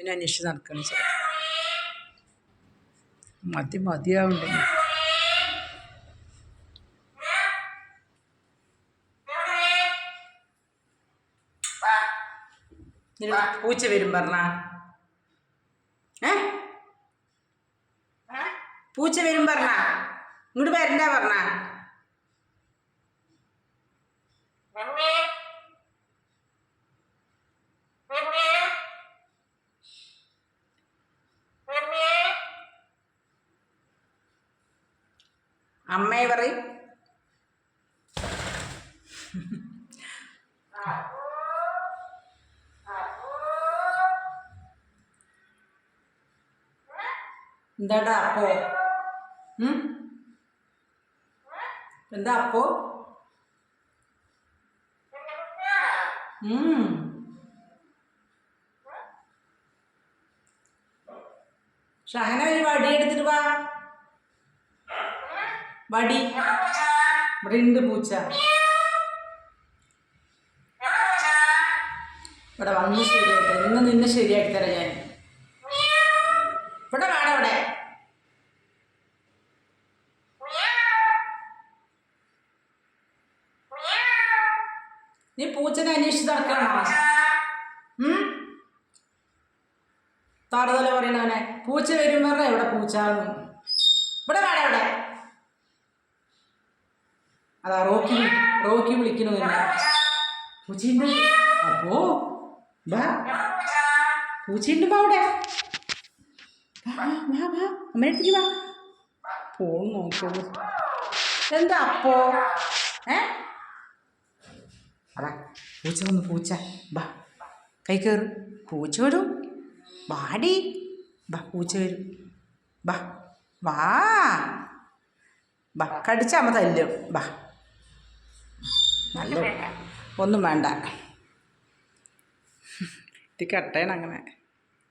പിന്നെ അന്വേഷിച്ച് നടക്കണം ചില മതിയാവുണ്ടെങ്കിൽ പൂച്ച വരും പറഞ്ഞ പൂച്ച വരും പറഞ്ഞ ഇങ്ങോട്ട് വരണ്ട പറഞ്ഞ അമ്മയെ പറയും എന്താടാ അപ്പോ എന്താ അപ്പോ ഷഹന ഒരു വടി എടുത്തിട്ട് വാ വടി ഇവിടെ ഉണ്ട് പൂച്ച ഇവിടെ വന്ന് ശരിയായിട്ട് ഇന്ന് നിന്നെ ശരിയാക്കി തരാം ഞാൻ ഇവിടെ വേണം ഇവിടെ നീ പൂച്ചനെ അന്വേഷിച്ച് നടക്കണോ താറുതല പറയണവനെ പൂച്ച വരും പറഞ്ഞ എവിടെ പൂച്ച ഇവിടെ വേണം ഇവിടെ അതാ റോക്കി വിളിക്കണു പൂച്ചയുണ്ട് അപ്പോ പൂച്ചയുണ്ട് അവിടെ അമ്മയടുത്തേക്ക് വാ ഫോൺ നോക്കിയത് എന്താ അപ്പോ അതാ പൂച്ച വന്നു പൂച്ച ബാ കൈ കയറും പൂച്ച വരും വാടി ബാ പൂച്ച വരും ബാ വാ ബാ കടിച്ചമ്മ തല്ലും ബാ നല്ല ഒന്നും വേണ്ട ഇത് കട്ടയാണ് അങ്ങനെ